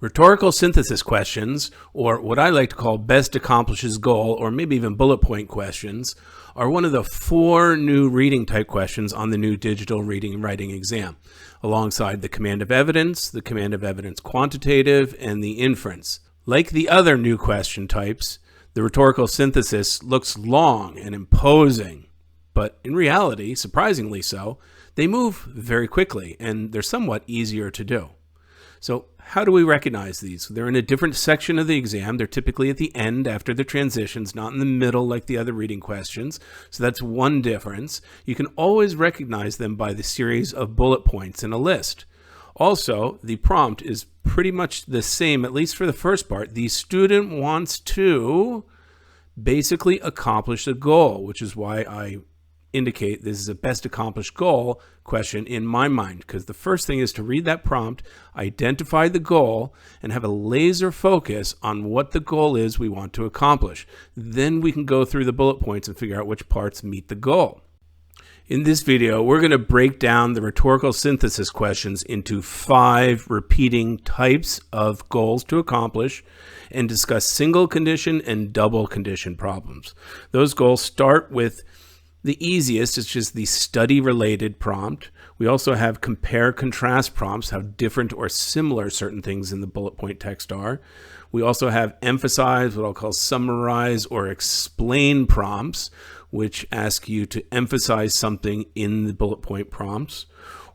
Rhetorical synthesis questions, or what I like to call best accomplishes goal, or maybe even bullet point questions, are one of the 4 new reading type questions on the new digital reading and writing exam, alongside the command of evidence quantitative, and the inference. Like the other new question types, the rhetorical synthesis looks long and imposing, but in reality, surprisingly so, they move very quickly and they're somewhat easier to do. So how do we recognize these? They're in a different section of the exam. They're typically at the end after the transitions, not in the middle like the other reading questions. So that's one difference. You can always recognize them by the series of bullet points in a list. Also, the prompt is pretty much the same, at least for the first part. The student wants to basically accomplish the goal, which is why I indicate this is a best accomplished goal question in my mind, because the first thing is to read that prompt, identify the goal, and have a laser focus on what the goal is we want to accomplish. Then we can go through the bullet points and figure out which parts meet the goal. In this video, we're going to break down the rhetorical synthesis questions into 5 repeating types of goals to accomplish and discuss single condition and double condition problems. Those goals start with the easiest, is just the study-related prompt. We also have compare-contrast prompts, how different or similar certain things in the bullet point text are. We also have emphasize, what I'll call summarize or explain prompts, which ask you to emphasize something in the bullet point prompts.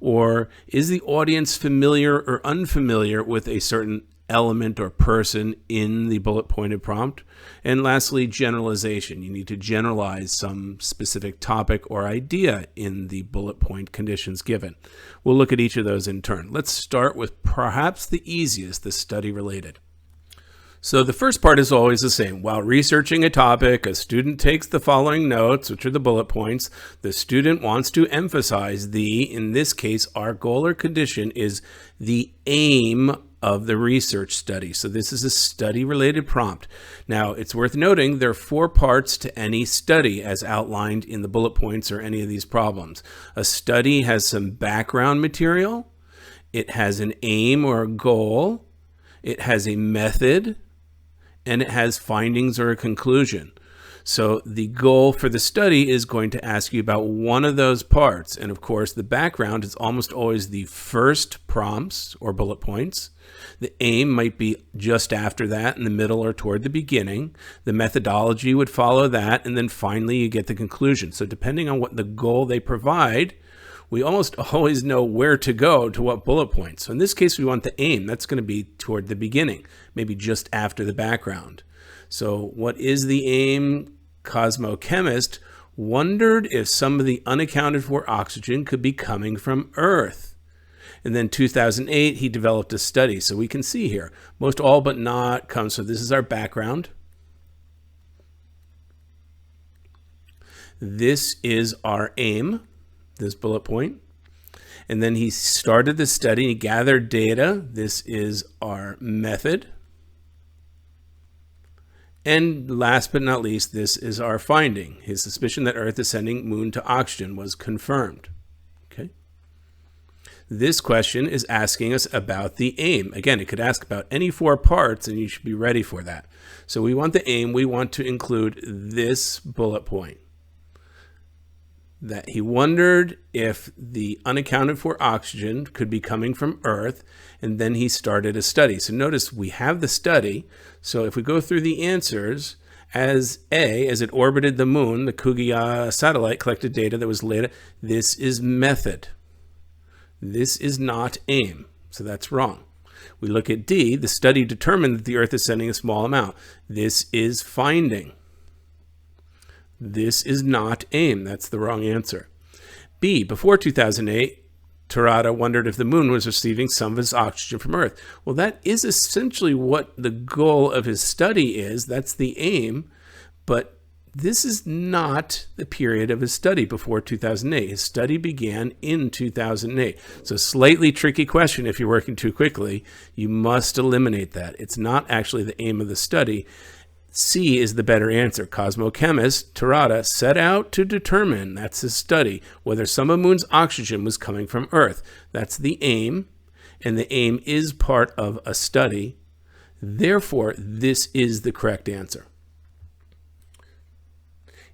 Or is the audience familiar or unfamiliar with a certain element or person in the bullet pointed prompt? And lastly, generalization. You need to generalize some specific topic or idea in the bullet point conditions given. We'll look at each of those in turn. Let's start with perhaps the easiest, the study related. So the first part is always the same. While researching a topic, a student takes the following notes, which are the bullet points. The student wants to emphasize in this case, our goal or condition is the aim of the research study. So this is a study-related prompt. Now, it's worth noting there are 4 parts to any study as outlined in the bullet points or any of these problems. A study has some background material. It has an aim or a goal. It has a method. And it has findings or a conclusion. So the goal for the study is going to ask you about one of those parts. And of course, the background is almost always the first prompts or bullet points. The aim might be just after that, in the middle or toward the beginning. The methodology would follow that. And then finally, you get the conclusion. So depending on what the goal they provide, we almost always know where to go to what bullet points. So in this case, we want the aim. That's going to be toward the beginning, maybe just after the background. So what is the aim? Cosmochemist wondered if some of the unaccounted for oxygen could be coming from Earth. And then 2008, he developed a study. So we can see here, most all but not comes. So this is our background. This is our aim, this bullet point. And then he started the study, he gathered data. This is our method. And last but not least, this is our finding. His suspicion that Earth is sending moon to oxygen was confirmed. Okay. This question is asking us about the aim. Again, it could ask about any 4 parts, and you should be ready for that. So we want the aim. We want to include this bullet point, that he wondered if the unaccounted for oxygen could be coming from Earth, and then he started a study. So notice we have the study. So if we go through the answers, as it orbited the moon, the Kuiga satellite collected data that was later. This is method. This is not aim. So that's wrong. We look at D, the study determined that the Earth is sending a small amount. This is finding. This is not aim. That's the wrong answer. B, before 2008, Terada wondered if the moon was receiving some of its oxygen from Earth. Well, that is essentially what the goal of his study is. That's the aim. But this is not the period of his study before 2008. His study began in 2008. So slightly tricky question if you're working too quickly. You must eliminate that. It's not actually the aim of the study. C is the better answer. Cosmochemist Terada set out to determine, that's his study, whether some of Moon's oxygen was coming from Earth. That's the aim. and the aim is part of a study. Therefore, this is the correct answer.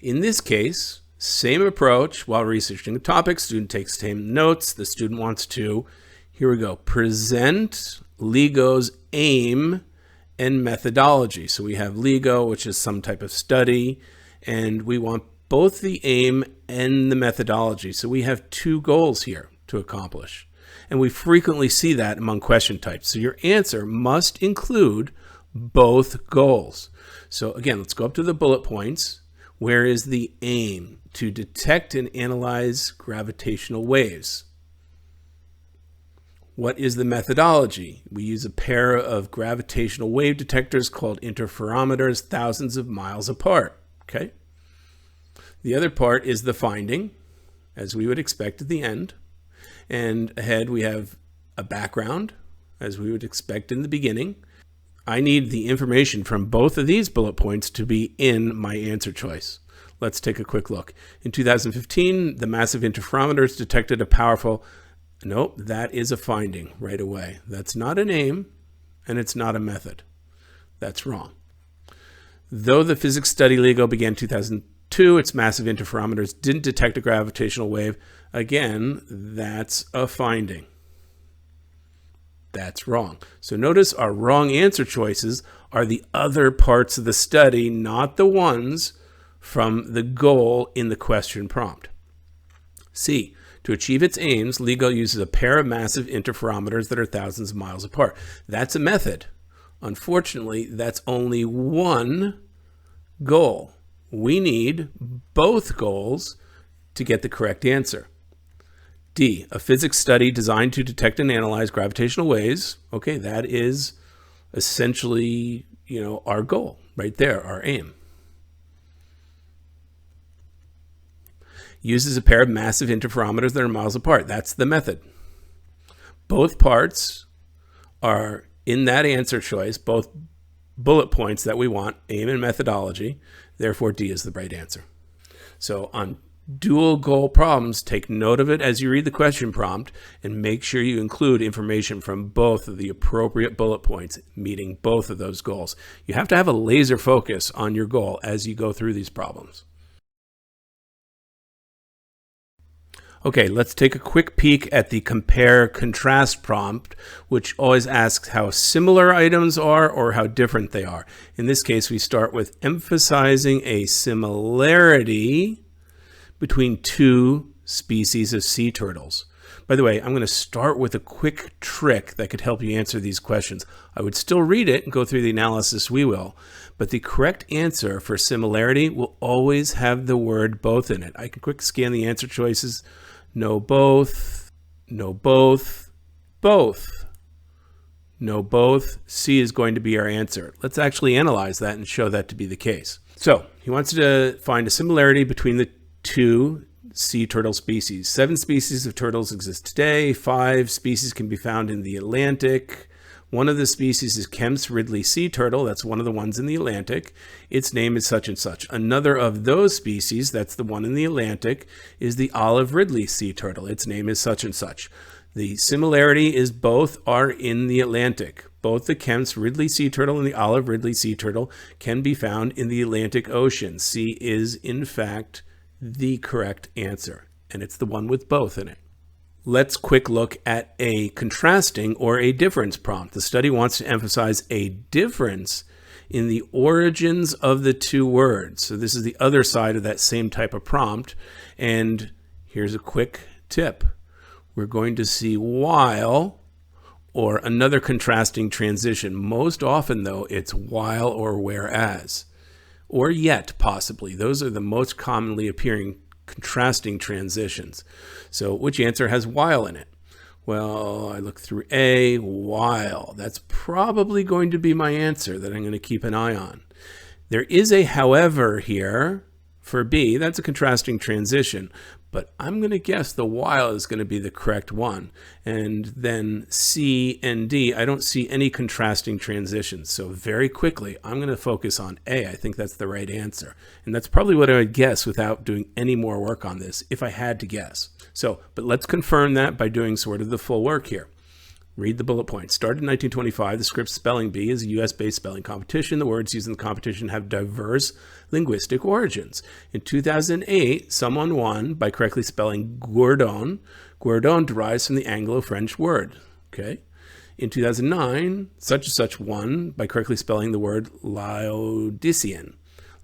In this case, same approach. While researching a topic, student takes same notes. The student wants to, here we go, present LIGO's aim and methodology. So we have LIGO, which is some type of study, and we want both the aim and the methodology. So we have two goals here to accomplish. And we frequently see that among question types. So your answer must include both goals. So again, let's go up to the bullet points. Where is the aim? To detect and analyze gravitational waves. What is the methodology? We use a pair of gravitational wave detectors called interferometers, thousands of miles apart. Okay. The other part is the finding, as we would expect at the end. And ahead we have a background, as we would expect in the beginning. I need the information from both of these bullet points to be in my answer choice. Let's take a quick look. In 2015, the massive interferometers detected a powerful, nope, that is a finding right away. That's not an aim, and it's not a method. That's wrong. Though the physics study LIGO began in 2002, its massive interferometers didn't detect a gravitational wave. Again, that's a finding. That's wrong. So notice our wrong answer choices are the other parts of the study, not the ones from the goal in the question prompt. C, to achieve its aims, LIGO uses a pair of massive interferometers that are thousands of miles apart. That's a method. Unfortunately, that's only one goal. We need both goals to get the correct answer. D, a physics study designed to detect and analyze gravitational waves. Okay, that is essentially, our goal right there, our aim. Uses a pair of massive interferometers that are miles apart. That's the method. Both parts are in that answer choice, both bullet points that we want, aim and methodology. Therefore, D is the right answer. So on dual goal problems, take note of it as you read the question prompt and make sure you include information from both of the appropriate bullet points meeting both of those goals. You have to have a laser focus on your goal as you go through these problems. Okay, let's take a quick peek at the compare-contrast prompt, which always asks how similar items are or how different they are. In this case, we start with emphasizing a similarity between two species of sea turtles. By the way, I'm going to start with a quick trick that could help you answer these questions. I would still read it and go through the analysis we will, but the correct answer for similarity will always have the word both in it. I can quick scan the answer choices. No both, no both, both. No both. C is going to be our answer. Let's actually analyze that and show that to be the case. So he wants to find a similarity between the two sea turtle species. 7 species of turtles exist today. 5 species can be found in the Atlantic. One of the species is Kemp's Ridley sea turtle. That's one of the ones in the Atlantic. Its name is such and such. Another of those species, that's the one in the Atlantic, is the olive Ridley sea turtle. Its name is such and such. The similarity is both are in the Atlantic. Both the Kemp's Ridley sea turtle and the olive Ridley sea turtle can be found in the Atlantic Ocean. C is, in fact, the correct answer, and it's the one with both in it. Let's quick look at a contrasting or a difference prompt. The study wants to emphasize a difference in the origins of the two words. So this is the other side of that same type of prompt. And here's a quick tip. We're going to see while or another contrasting transition. Most often, though, it's while or whereas, or yet, possibly. Those are the most commonly appearing contrasting transitions. So which answer has while in it? Well, I look through A, while. That's probably going to be my answer that I'm going to keep an eye on. There is a however here for B. That's a contrasting transition, but I'm going to guess the while is going to be the correct one. And then C and D, I don't see any contrasting transitions. So very quickly, I'm going to focus on A. I think that's the right answer. And that's probably what I would guess without doing any more work on this if I had to guess. So, but let's confirm that by doing sort of the full work here. Read the bullet points. Started in 1925, the Scripps Spelling Bee is a U.S.-based spelling competition. The words used in the competition have diverse linguistic origins. In 2008, someone won by correctly spelling guerdon. Guerdon derives from the Anglo-French word. Okay. In 2009, such and such won by correctly spelling the word Laodicean.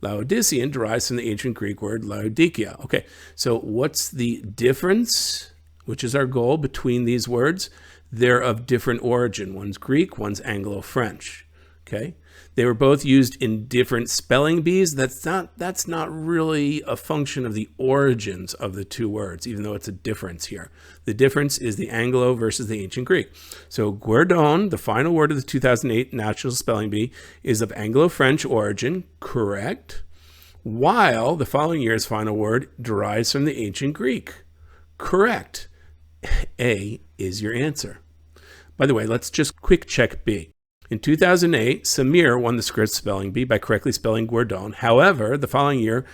Laodicean derives from the ancient Greek word Laodikia. Okay, so what's the difference, which is our goal, between these words? They're of different origin. One's Greek, one's Anglo-French. Okay, they were both used in different spelling bees. That's not really a function of the origins of the two words, even though it's a difference here. The difference is the Anglo versus the ancient Greek. So guerdon, the final word of the 2008 National Spelling Bee, is of Anglo-French origin, correct, while the following year's final word derives from the ancient Greek, correct. A is your answer. By the way, let's just quick check B. In 2008, Samir won the Scripps Spelling Bee by correctly spelling guerdon. However, the following year,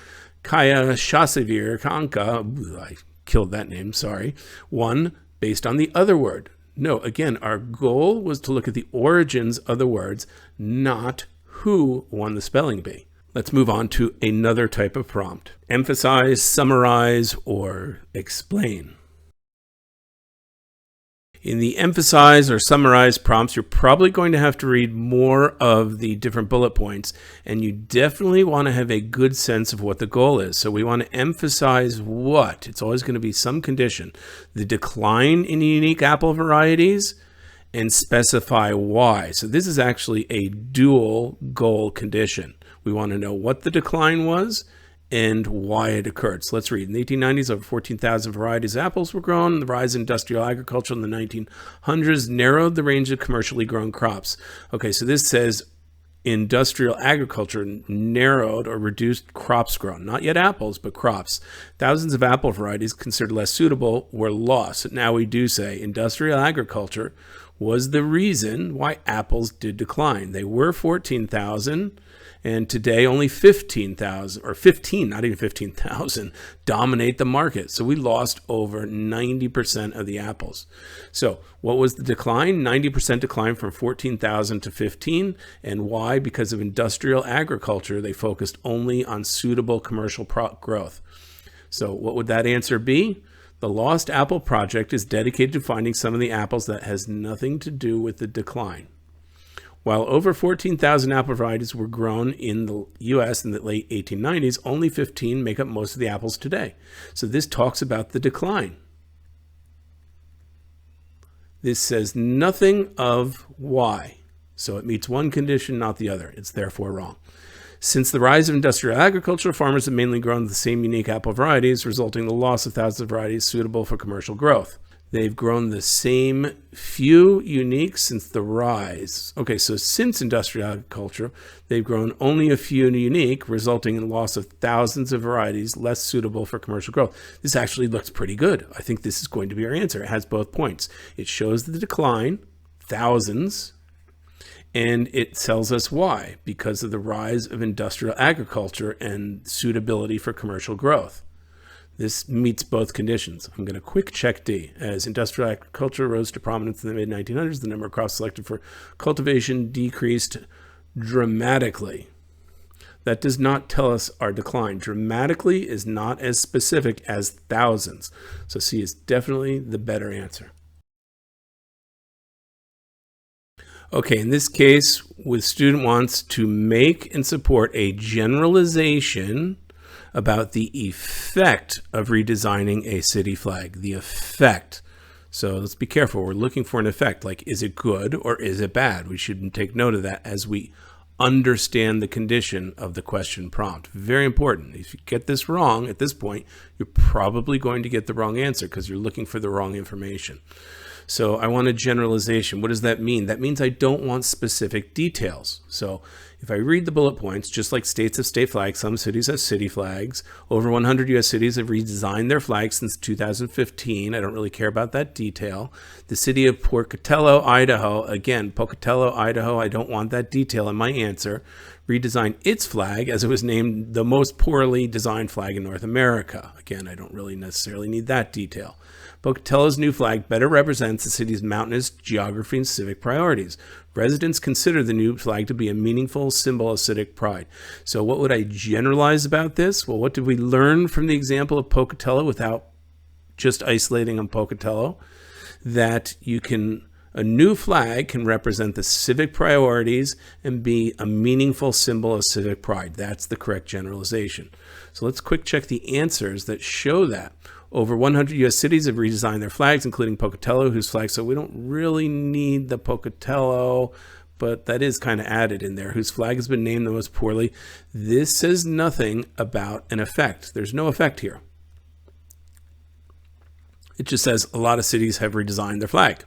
Kaya Shasavir Kanka, I killed that name, sorry, won based on the other word. No, again, our goal was to look at the origins of the words, not who won the spelling bee. Let's move on to another type of prompt. Emphasize, summarize, or explain. In the emphasize or summarize prompts, you're probably going to have to read more of the different bullet points, and you definitely want to have a good sense of what the goal is. So we want to emphasize what? It's always going to be some condition. The decline in unique apple varieties, and specify why. So this is actually a dual goal condition. We want to know what the decline was and why it occurred. So let's read. In the 1890s, over 14,000 varieties of apples were grown. The rise in industrial agriculture in the 1900s narrowed the range of commercially grown crops. Okay, so this says industrial agriculture narrowed or reduced crops grown. Not yet apples, but crops. Thousands of apple varieties considered less suitable were lost. Now we do say industrial agriculture was the reason why apples did decline. They were 14,000. And today only 15,000, or 15, not even 15,000, dominate the market. So we lost over 90% of the apples. So what was the decline? 90% decline from 14,000 to 15. And why? Because of industrial agriculture, they focused only on suitable commercial growth. So what would that answer be? The Lost Apple Project is dedicated to finding some of the apples that has nothing to do with the decline. While over 14,000 apple varieties were grown in the U.S. in the late 1890s, only 15 make up most of the apples today. So this talks about the decline. This says nothing of why. So it meets one condition, not the other. It's therefore wrong. Since the rise of industrial agriculture, farmers have mainly grown the same unique apple varieties, resulting in the loss of thousands of varieties suitable for commercial growth. They've grown the same few unique since the rise. Okay, so since industrial agriculture, they've grown only a few unique, resulting in loss of thousands of varieties less suitable for commercial growth. This actually looks pretty good. I think this is going to be our answer. It has both points. It shows the decline, thousands, and it tells us why, because of the rise of industrial agriculture and suitability for commercial growth. This meets both conditions. I'm going to quick check D. As industrial agriculture rose to prominence in the mid-1900s, the number of crops selected for cultivation decreased dramatically. That does not tell us our decline. Dramatically is not as specific as thousands. So C is definitely the better answer. Okay, in this case, the student wants to make and support a generalization about the effect of redesigning a city flag. The effect. So let's be careful. We're looking for an effect. Like, is it good or is it bad? We should take note of that as we understand the condition of the question prompt. Very important. If you get this wrong at this point, you're probably going to get the wrong answer because you're looking for the wrong information. So I want a generalization. What does that mean? That means I don't want specific details. So if I read the bullet points, just like states have state flags, some cities have city flags. Over 100 U.S. cities have redesigned their flags since 2015. I don't really care about that detail. The city of Pocatello, Idaho, again, Pocatello, Idaho, I don't want that detail in my answer. Redesigned its flag as it was named the most poorly designed flag in North America. Again, I don't really necessarily need that detail. Pocatello's new flag better represents the city's mountainous geography and civic priorities. Residents consider the new flag to be a meaningful symbol of civic pride. So what would I generalize about this? Well, what did we learn from the example of Pocatello without just isolating on Pocatello? That a new flag can represent the civic priorities and be a meaningful symbol of civic pride. That's the correct generalization. So let's quick check the answers that show that. Over 100 U.S. cities have redesigned their flags, including Pocatello, whose flag, so we don't really need the Pocatello, but that is kind of added in there, whose flag has been named the most poorly. This says nothing about an effect. There's no effect here. It just says a lot of cities have redesigned their flag,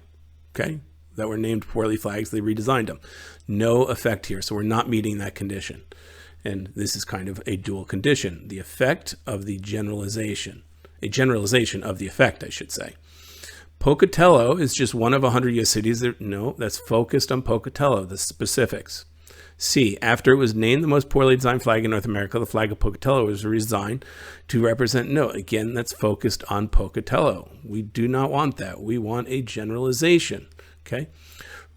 okay? That were named poorly flags, they redesigned them. No effect here, so we're not meeting that condition. And this is kind of a dual condition, the effect of the generalization. A generalization of the effect, I should say. Pocatello is just one of 100 U.S. cities. That's focused on Pocatello, the specifics. C, after it was named the most poorly designed flag in North America, the flag of Pocatello was redesigned to represent, again, that's focused on Pocatello. We do not want that. We want a generalization, okay?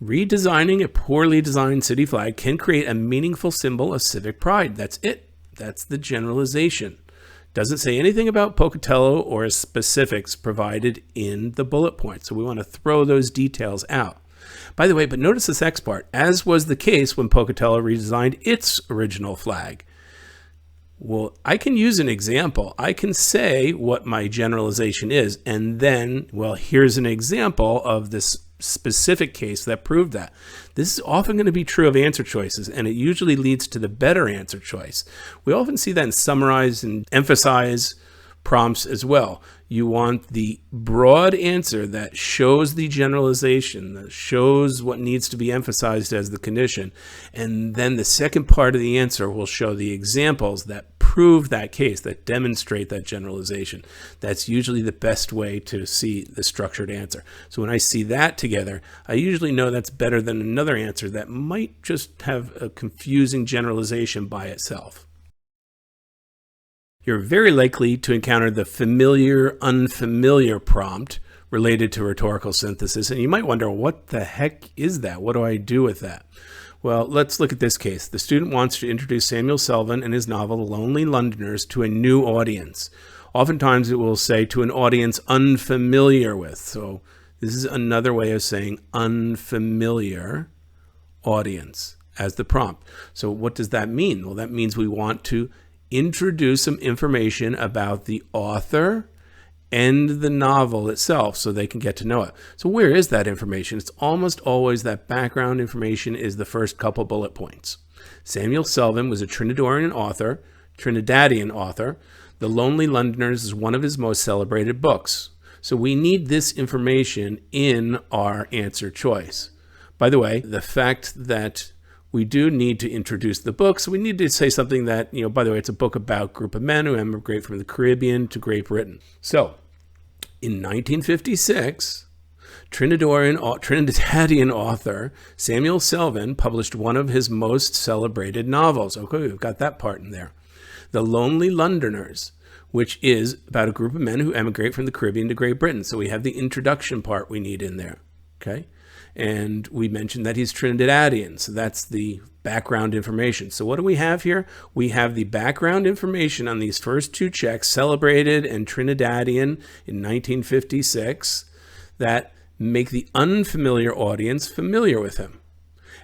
Redesigning a poorly designed city flag can create a meaningful symbol of civic pride. That's it. That's the generalization. Doesn't say anything about Pocatello or specifics provided in the bullet point. So we want to throw those details out. By the way, but notice this X part, as was the case when Pocatello redesigned its original flag. Well, I can use an example. I can say what my generalization is, and then, well, here's an example of this specific case that proved that. This is often going to be true of answer choices, and it usually leads to the better answer choice. We often see that in summarize and emphasize prompts as well. You want the broad answer that shows the generalization, that shows what needs to be emphasized as the condition, and then the second part of the answer will show the examples that prove that case, that demonstrate that generalization. That's usually the best way to see the structured answer. So when I see that together, I usually know that's better than another answer that might just have a confusing generalization by itself. You're very likely to encounter the familiar, unfamiliar prompt related to rhetorical synthesis, and you might wonder, what the heck is that? What do I do with that? Well, let's look at this case. The student wants to introduce Samuel Selvin and his novel, Lonely Londoners, to a new audience. Oftentimes it will say to an audience unfamiliar with. So this is another way of saying unfamiliar audience as the prompt. So what does that mean? Well, that means we want to introduce some information about the author and the novel itself so they can get to know it. So where is that information? It's almost always that background information is the first couple bullet points. Samuel Selvin was a Trinidadian author. The Lonely Londoners is one of his most celebrated books. So we need this information in our answer choice. By the way, the fact that we do need to introduce the book, so we need to say something that, by the way, it's a book about a group of men who emigrate from the Caribbean to Great Britain. So, in 1956, Trinidadian author Samuel Selvin published one of his most celebrated novels. Okay, we've got that part in there. The Lonely Londoners, which is about a group of men who emigrate from the Caribbean to Great Britain. So we have the introduction part we need in there, okay? And we mentioned that he's Trinidadian, so that's the background information. So what do we have here? We have the background information on these first two checks, celebrated and Trinidadian in 1956, that make the unfamiliar audience familiar with him.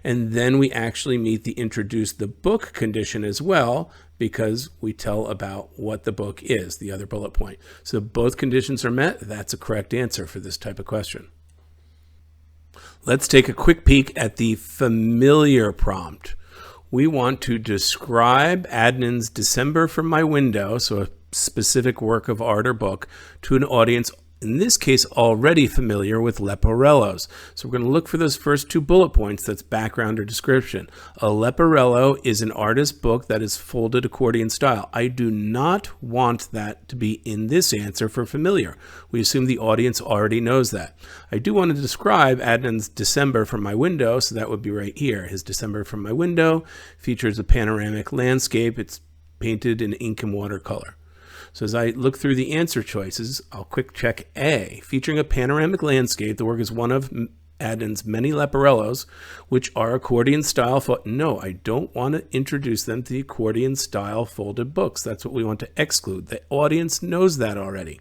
And then we actually meet the introduce the book condition as well, because we tell about what the book is, the other bullet point. So both conditions are met. That's a correct answer for this type of question. Let's take a quick peek at the familiar prompt. We want to describe Adnan's December from My Window, so a specific work of art or book, to an audience, in this case, already familiar with Leporello's. So we're going to look for those first two bullet points, that's background or description. A Leporello is an artist book that is folded accordion style. I do not want that to be in this answer for familiar. We assume the audience already knows that. I do want to describe Adnan's December from My Window, so that would be right here. His December from My Window features a panoramic landscape. It's painted in ink and watercolor. So as I look through the answer choices, I'll quick check A. Featuring a panoramic landscape, the work is one of Adden's many Leporellos, which are accordion style. No, I don't want to introduce them to the accordion style folded books. That's what we want to exclude. The audience knows that already.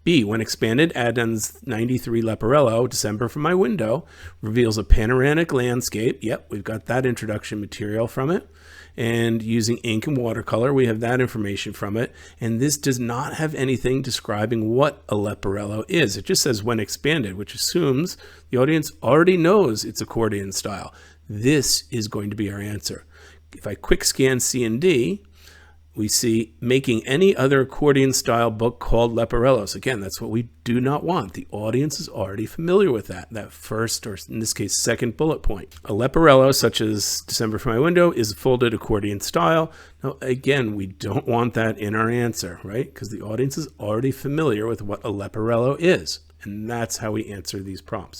B, when expanded, Adden's 93 Leporello, December from My Window, reveals a panoramic landscape. Yep, we've got that introduction material from it. And using ink and watercolor, we have that information from it. And this does not have anything describing what a Leporello is. It just says when expanded, which assumes the audience already knows it's accordion style. This is going to be our answer. If I quick scan C and D, we see making any other accordion style book called Leporellos. Again, that's what we do not want. The audience is already familiar with that first, or in this case, second bullet point. A Leporello, such as December from My Window, is folded accordion style. Now, again, we don't want that in our answer, right? Because the audience is already familiar with what a Leporello is. And that's how we answer these prompts.